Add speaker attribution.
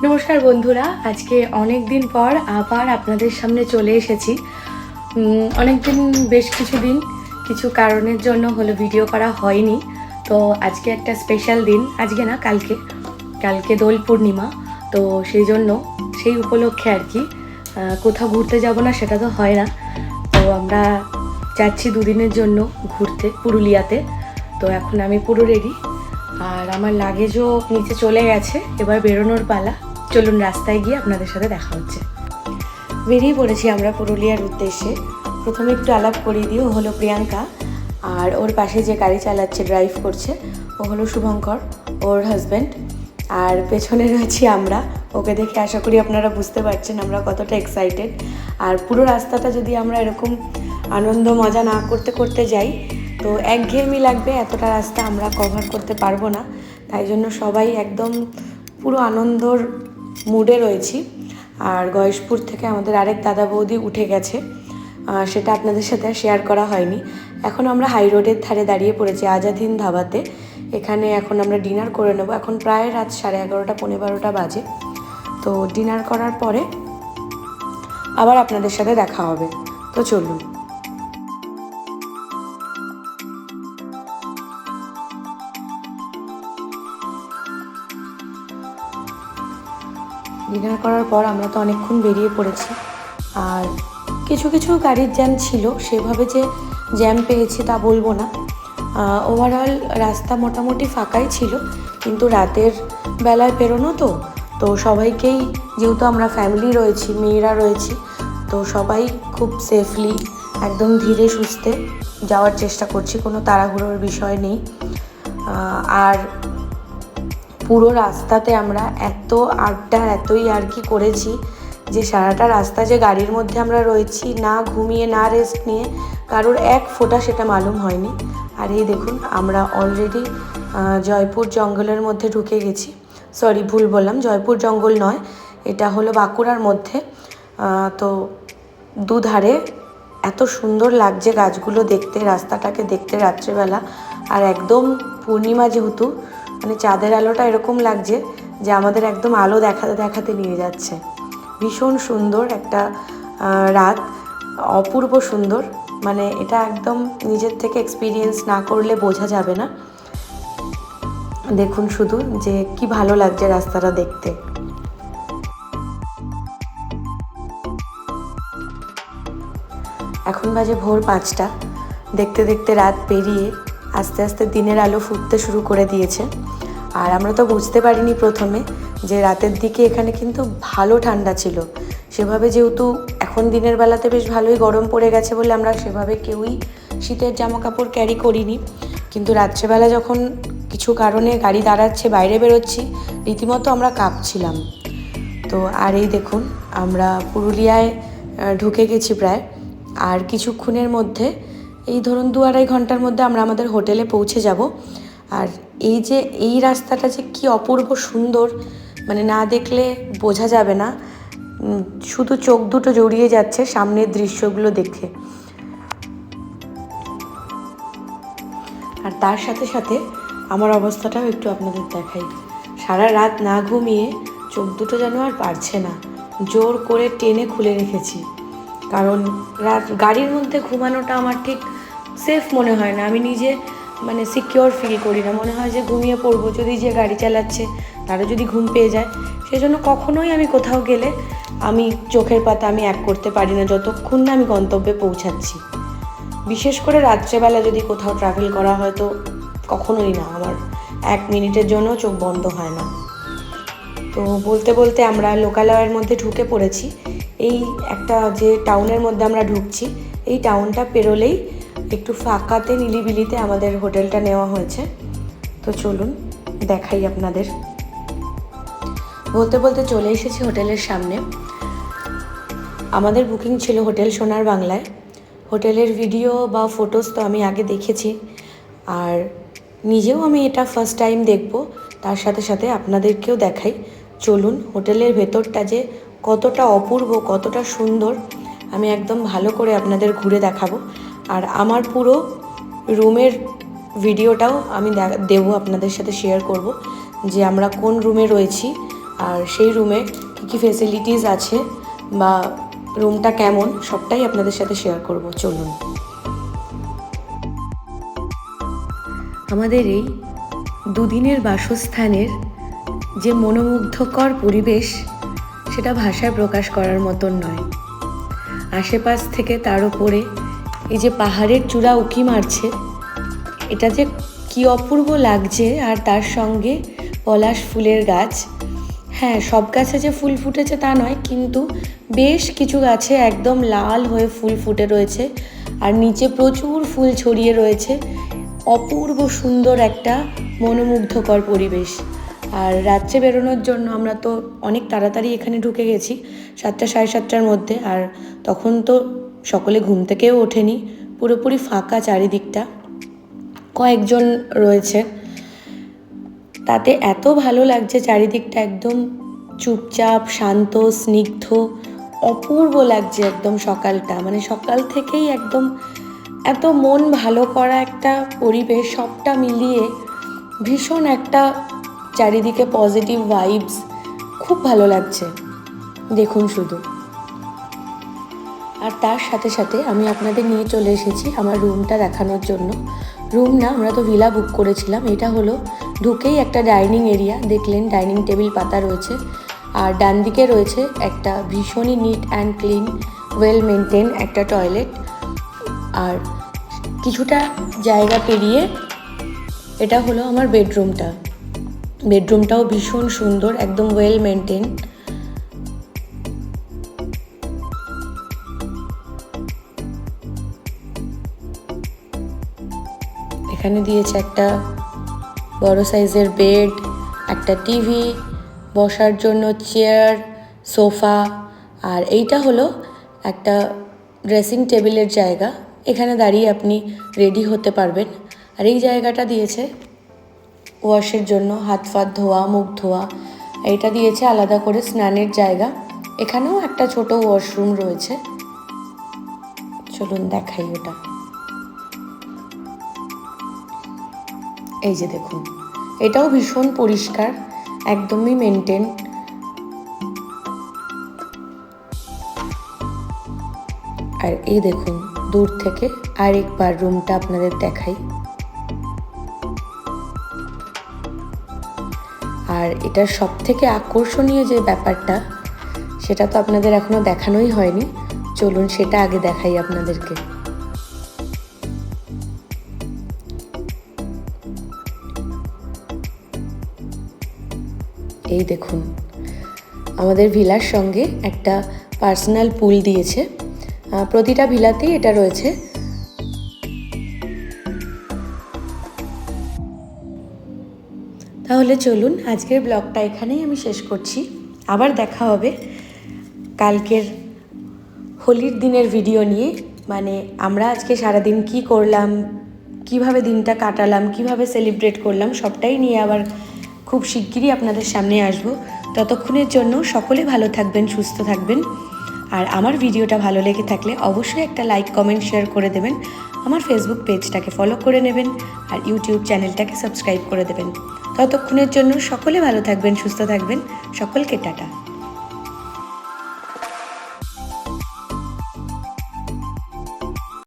Speaker 1: নমস্কার বন্ধুরা, আজকে অনেক দিন পর আবার আপনাদের সামনে চলে এসেছি। অনেক দিন, বেশ কিছুদিন কিছু কারণের জন্য হলো ভিডিও করা হয়নি। তো আজকে একটা স্পেশাল দিন, আজকে না কালকে দোল পূর্ণিমা। তো সেই উপলক্ষে আর কি কোথাও ঘুরতে যাব না সেটা তো হয় না। তো আমরা যাচ্ছি দুদিনের জন্য ঘুরতে পুরুলিয়াতে। তো এখন আমি পুরো রেডি, আর আমার লাগেজও নিচে চলে গেছে, এবার বেরোনোর পালা। চলুন রাস্তায় গিয়ে আপনাদের সাথে দেখা হচ্ছে। বেরিয়ে পড়েছি আমরা পুরুলিয়ার উদ্দেশ্যে। প্রথমে একটু আলাপ করিয়ে দিই, ও হলো প্রিয়াঙ্কা, আর ওর পাশে যে গাড়ি চালাচ্ছে, ড্রাইভ করছে, ও হলো শুভঙ্কর, ওর হাজব্যান্ড। আর পেছনে রয়েছি আমরা। ওকে দেখে আশা করি আপনারা বুঝতে পারছেন আমরা কতটা এক্সাইটেড। আর পুরো রাস্তাটা যদি আমরা এরকম আনন্দ মজা না করতে করতে যাই তো একঘেয়েমি লাগবে, এতটা রাস্তা আমরা কভার করতে পারবো না। তাই জন্য সবাই একদম পুরো আনন্দর মুডে রয়েছি। আর গয়েশপুর থেকে আমাদের আরেক দাদা বৌদি উঠে গেছে, সেটা আপনাদের সাথে শেয়ার করা হয়নি। এখন আমরা হাই রোডের ধারে দাঁড়িয়ে পড়েছি আজাদ হিন্দ ধাবাতে। এখানে এখন আমরা ডিনার করে নেব। এখন প্রায় রাত 11:30 পৌনে 12টা বাজে। তো ডিনার করার পরে আবার আপনাদের সাথে দেখা হবে। তো চলুন। ডিনার করার পর আমরা তো অনেকক্ষণ বেরিয়ে পড়েছি। আর কিছু কিছু গাড়ির জ্যাম ছিল, সেভাবে যে জ্যাম পেয়েছি তা বলবো না। ওভারঅল রাস্তা মোটামুটি ফাঁকাই ছিল, কিন্তু রাতের বেলায় বেরোনো তো সবাইকেই, যেহেতু আমরা ফ্যামিলি রয়েছি, মেয়েরা রয়েছি, তো সবাই খুব সেফলি একদম ধীরে সুস্থে যাওয়ার চেষ্টা করছি, কোনো তাড়াহুড়োর বিষয় নেই। আর পুরো রাস্তাতে আমরা এত আড্ডা, এতই আর কি করেছি যে সারাটা রাস্তা যে গাড়ির মধ্যে আমরা রয়েছি, না ঘুমিয়ে না রেস্ট নিয়ে কারোর এক ফোঁটা সেটা মালুম হয়নি। আর এই দেখুন, আমরা অলরেডি জয়পুর জঙ্গলের মধ্যে ঢুকে গেছি। সরি, ভুল বললাম, জয়পুর জঙ্গল নয়, এটা হলো বাঁকুড়ার মধ্যে। তো দুধারে এত সুন্দর লাগছে গাছগুলো দেখতে, রাস্তাটাকে দেখতে রাত্রেবেলা। আর একদম পূর্ণিমা যেহেতু, মানে চাঁদের আলোটা এরকম লাগছে যে আমাদের একদম আলো দেখাতে দেখাতে নিয়ে যাচ্ছে। ভীষণ সুন্দর একটা রাত, অপূর্ব সুন্দর। মানে এটা একদম নিজের থেকে এক্সপিরিয়েন্স না করলে বোঝা যাবে না। দেখুন শুধু যে কি ভালো লাগছে রাস্তাটা দেখতে। এখন বাজে ভোর 5টা। দেখতে দেখতে রাত পেরিয়ে আস্তে আস্তে দিনের আলো ফুটতে শুরু করে দিয়েছে। আর আমরা তো বুঝতে পারিনি প্রথমে যে রাতের দিকে এখানে কিন্তু ভালো ঠান্ডা ছিল। সেভাবে যেহেতু এখন দিনের বেলাতে বেশ ভালোই গরম পড়ে গেছে বলে আমরা সেভাবে কেউই শীতের জামা কাপড় ক্যারি করিনি। কিন্তু রাত্রেবেলা যখন কিছু কারণে গাড়ি দাঁড়াচ্ছে, বাইরে বেরোচ্ছি, রীতিমতো আমরা কাঁপছিলাম। তো আর এই দেখুন, আমরা পুরুলিয়ায় ঢুকে গেছি প্রায়। আর কিছুক্ষণের মধ্যে, এই ধরুন 2-2.5 ঘন্টার মধ্যে আমরা আমাদের হোটেলে পৌঁছে যাব। আর এই রাস্তাটা যে কি অপূর্ব সুন্দর, মানে না দেখলে বোঝা যাবে না। শুধু চোখ দুটো জড়িয়ে যাচ্ছে সামনের দৃশ্যগুলো দেখে। আর তার সাথে সাথে আমার অবস্থাটাও একটু আপনাদের দেখাই। সারা রাত না ঘুমিয়ে চোখ দুটো যেন আর পারছে না, জোর করে টেনে খুলে রেখেছি। কারণ গাড়ির মধ্যে ঘুমানোটা আমার ঠিক সেফ মনে হয় না। আমি নিজে মানে সিকিওর ফিল করি না, মনে হয় যে ঘুমিয়ে পড়বো, যদি যে গাড়ি চালাচ্ছে তারও যদি ঘুম পেয়ে যায়। সেজন্য কখনোই আমি কোথাও গেলে আমি চোখের পাতা আমি এক করতে পারি না যতক্ষণ না আমি গন্তব্যে পৌঁছাচ্ছি। বিশেষ করে রাত্রেবেলা যদি কোথাও ট্রাভেল করা হয় তো কখনোই না, আমার 1 মিনিটের জন্য চোখ বন্ধ হয় না। তো বলতে বলতে আমরা লোকালয়ের মধ্যে ঢুকে পড়েছি। এই একটা যে টাউনের মধ্যে আমরা ঢুকছি, এই টাউনটা পেরোলেই একটু ফাঁকাতে নিলিবিলিতে আমাদের হোটেলটা নেওয়া হয়েছে। তো চলুন দেখাই আপনাদের। বলতে বলতে চলে এসেছি হোটেলের সামনে। আমাদের বুকিং ছিল হোটেল সোনার বাংলায়। হোটেলের ভিডিও বা ফটোস তো আমি আগে দেখেছি, আর নিজেও আমি এটা ফার্স্ট টাইম দেখব, তার সাথে সাথে আপনাদেরকেও দেখাই। চলুন, হোটেলের ভেতরটা যে কতটা অপূর্ব, কতটা সুন্দর, আমি একদম ভালো করে আপনাদের ঘুরে দেখাবো। আর আমার পুরো রুমের ভিডিওটাও আমি দেবো, আপনাদের সাথে শেয়ার করব যে আমরা কোন রুমে রয়েছি আর সেই রুমে কী কী ফেসিলিটিস আছে বা রুমটা কেমন সবটাই আপনাদের সাথে শেয়ার করব। চলুন। আমাদের এই দুদিনের বাসস্থানের যে মনোমুগ্ধকর পরিবেশ সেটা ভাষায় প্রকাশ করার মতন নয়। আশেপাশ থেকে তার উপরে এই যে পাহাড়ের চূড়া উঁকি মারছে, এটা যে কি অপূর্ব লাগছে। আর তার সঙ্গে পলাশ ফুলের গাছ। হ্যাঁ, সব গাছে যে ফুল ফুটেছে তা নয়, কিন্তু বেশ কিছু গাছে একদম লাল হয়ে ফুল ফুটে রয়েছে আর নিচে প্রচুর ফুল ছড়িয়ে রয়েছে। অপূর্ব সুন্দর একটা মনোমুগ্ধকর পরিবেশ। আর রাত্রে বেরোনোর জন্য আমরা তো অনেক তাড়াতাড়ি এখানে ঢুকে গেছি, 7টা সাড়ে 7টার মধ্যে। আর তখন তো সকলে ঘুম থেকেও ওঠেনি, পুরোপুরি ফাঁকা চারিদিকটা, কয়েকজন রয়েছে। তাতে এত ভালো লাগছে, চারিদিকটা একদম চুপচাপ, শান্ত, স্নিগ্ধ, অপূর্ব লাগছে একদম সকালটা। মানে সকাল থেকেই একদম এত মন ভালো করা একটা পরিবেশ, সবটা মিলিয়ে ভীষণ একটা চারিদিকে পজিটিভ ভাইবস, খুব ভালো লাগছে। দেখুন শুধু। আর তার সাথে সাথে আমি আপনাদের নিয়ে চলে এসেছি আমার রুমটা দেখানোর জন্য। রুম না, আমরা তো ভিলা বুক করেছিলাম। এটা হলো ঢুকেই একটা ডাইনিং এরিয়া, দেখলেন ডাইনিং টেবিল পাতা রয়েছে। আর ডান দিকে রয়েছে একটা ভীষণই neat and clean, well maintain একটা টয়লেট। আর কিছুটা জায়গা পেরিয়ে এটা হলো আমার বেডরুমটা। বেডরুমটাও ভীষণ সুন্দর, একদম ওয়েল মেনটেন। এখানে দিয়েছে একটা বড় সাইজের বেড, একটা টিভি, বসার জন্য চেয়ার, সোফা। আর এইটা হলো একটা ড্রেসিং টেবিলের জায়গা, এখানে দাঁড়িয়ে আপনি রেডি হতে পারবেন। আর এই জায়গাটা দিয়েছে ওয়াশের জন্য, হাত ফাত ধোয়া, মুখ ধোয়া। এইটা দিয়েছে আলাদা করে স্নানের জায়গা। এখানেও একটা ছোট ওয়াশরুম রয়েছে, চলুন দেখাই ওটা। এই যে দেখুন, এটাও ভীষণ পরিষ্কার, একদমই মেনটেন। আর এই দেখুন দূর থেকে আরেকবার রুমটা আপনাদের দেখাই। আর এটার সব থেকে আকর্ষণীয় যে ব্যাপারটা, সেটা তো আপনাদের এখনো দেখানোই হয়নি, চলুন সেটা আগে দেখাই আপনাদেরকে। এই দেখুন, আমাদের ভিলার সঙ্গে একটা পার্সোনাল পুল দিয়েছে। প্রতিটা ভিলাতেই এটা রয়েছে। তাহলে চলুন, আজকের ব্লগটা এখানেই আমি শেষ করছি। আবার দেখা হবে কালকের হোলির দিনের ভিডিও নিয়ে। মানে আমরা আজকে সারাদিন কি করলাম, কিভাবে দিনটা কাটালাম, কিভাবে সেলিব্রেট করলাম, সবটাই নিয়ে আবার খুব শিগগিরই আপনাদের সামনে আসব। ততক্ষণের জন্য সকলে ভালো থাকবেন, সুস্থ থাকবেন। আর আমার ভিডিওটা ভালো লেগে থাকলে অবশ্যই একটা লাইক, কমেন্ট, শেয়ার করে দেবেন। আমার ফেসবুক পেজটাকে ফলো করে নেবেন আর ইউটিউব চ্যানেলটাকে সাবস্ক্রাইব করে দেবেন। ততক্ষণের জন্য সকলে ভালো থাকবেন, সুস্থ থাকবেন। সকলকে টাটা।